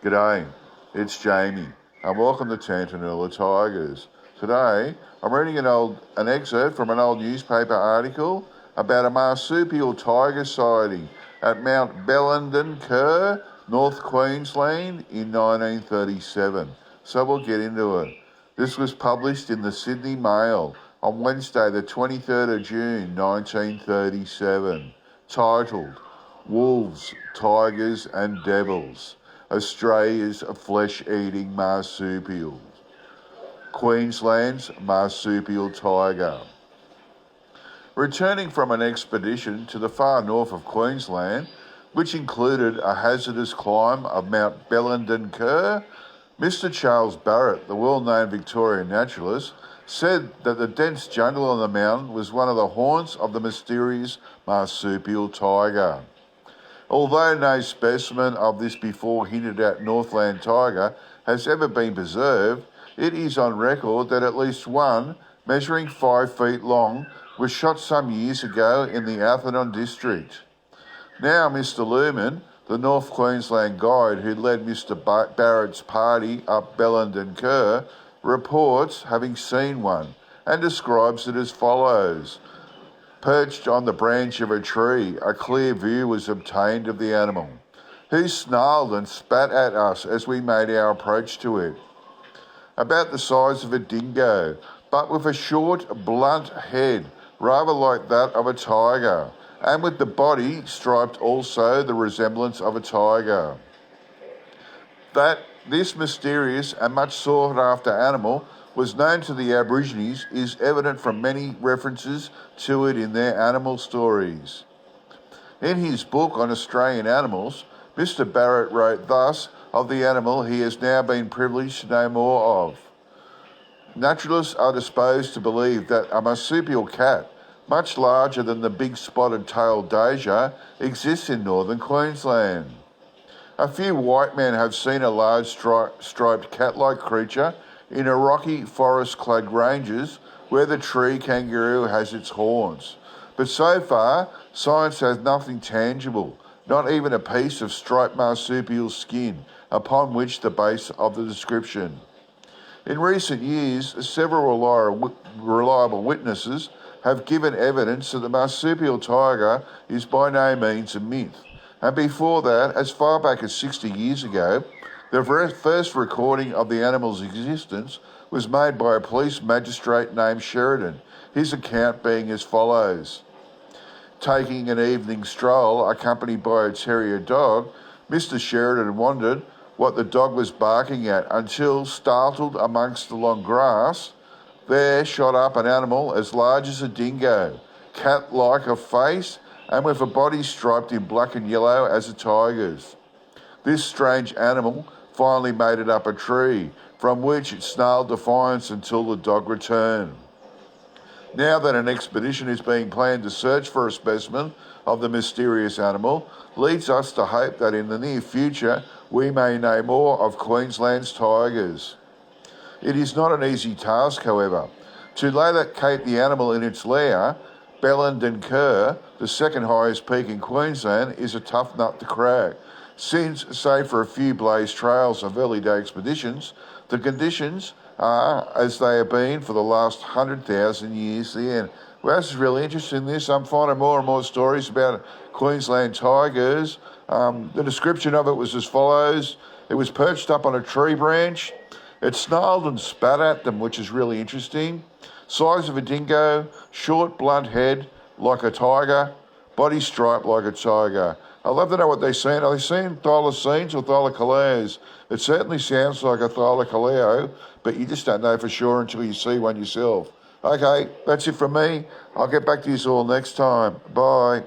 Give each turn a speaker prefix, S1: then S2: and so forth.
S1: G'day, it's Jamie, and welcome to Tantanoola Tigers. Today, I'm reading an excerpt from an old newspaper article about a marsupial tiger sighting at Mt Bellenden Ker, North Queensland in 1937. So we'll get into it. This was published in the Sydney Mail on Wednesday the 23rd of June 1937, titled Wolves, Tigers and Devils, Australia's flesh-eating marsupials. Queensland's Marsupial Tiger. Returning from an expedition to the far north of Queensland, which included a hazardous climb of Mt Bellenden Ker, Mr. Charles Barrett, the well-known Victorian naturalist, said that the dense jungle on the mountain was one of the haunts of the mysterious marsupial tiger. Although no specimen of this before hinted at Northland tiger has ever been preserved, it is on record that at least one, measuring 5 feet long, was shot some years ago in the Atherton district. Now Mr. Luhrmann, the North Queensland guide who led Mr. Barrett's party up Bellenden Ker, reports having seen one and describes it as follows. Perched on the branch of a tree, a clear view was obtained of the animal, who snarled and spat at us as we made our approach to it. About the size of a dingo, but with a short, blunt head, rather like that of a tiger, and with the body striped also the resemblance of a tiger. That this mysterious and much sought-after animal was known to the Aborigines is evident from many references to it in their animal stories. In his book on Australian animals, Mr. Barrett wrote thus of the animal he has now been privileged to know more of. Naturalists are disposed to believe that a marsupial cat, much larger than the big spotted-tailed dager, exists in northern Queensland. A few white men have seen a large striped cat-like creature in a rocky forest-clad ranges where the tree kangaroo has its haunts. But so far, science has nothing tangible, not even a piece of striped marsupial skin upon which to base of the description. In recent years, several reliable witnesses have given evidence that the marsupial tiger is by no means a myth. And before that, as far back as 60 years ago, the first recording of the animal's existence was made by a police magistrate named Sheridan, his account being as follows. Taking an evening stroll, accompanied by a terrier dog, Mr. Sheridan wondered what the dog was barking at until, startled amongst the long grass, there shot up an animal as large as a dingo, cat-like of face, and with a body striped in black and yellow as a tiger's. This strange animal finally made it up a tree, from which it snarled defiance until the dog returned. Now that an expedition is being planned to search for a specimen of the mysterious animal, leads us to hope that in the near future we may know more of Queensland's tigers. It is not an easy task, however. To locate the animal in its lair, Bellenden Ker, the second highest peak in Queensland, is a tough nut to crack, since, save for a few blazed trails of early day expeditions, the conditions are as they have been for the last 100,000 years there. Well, this is really interesting, this. I'm finding more and more stories about Queensland tigers. The description of it was as follows. It was perched up on a tree branch. It snarled and spat at them, which is really interesting. Size of a dingo, short, blunt head, like a tiger, body striped like a tiger. I'd love to know what they've seen. Are they seeing thylacines or thylacoleos? It certainly sounds like a thylacoleo, but you just don't know for sure until you see one yourself. Okay, that's it from me. I'll get back to you all next time. Bye.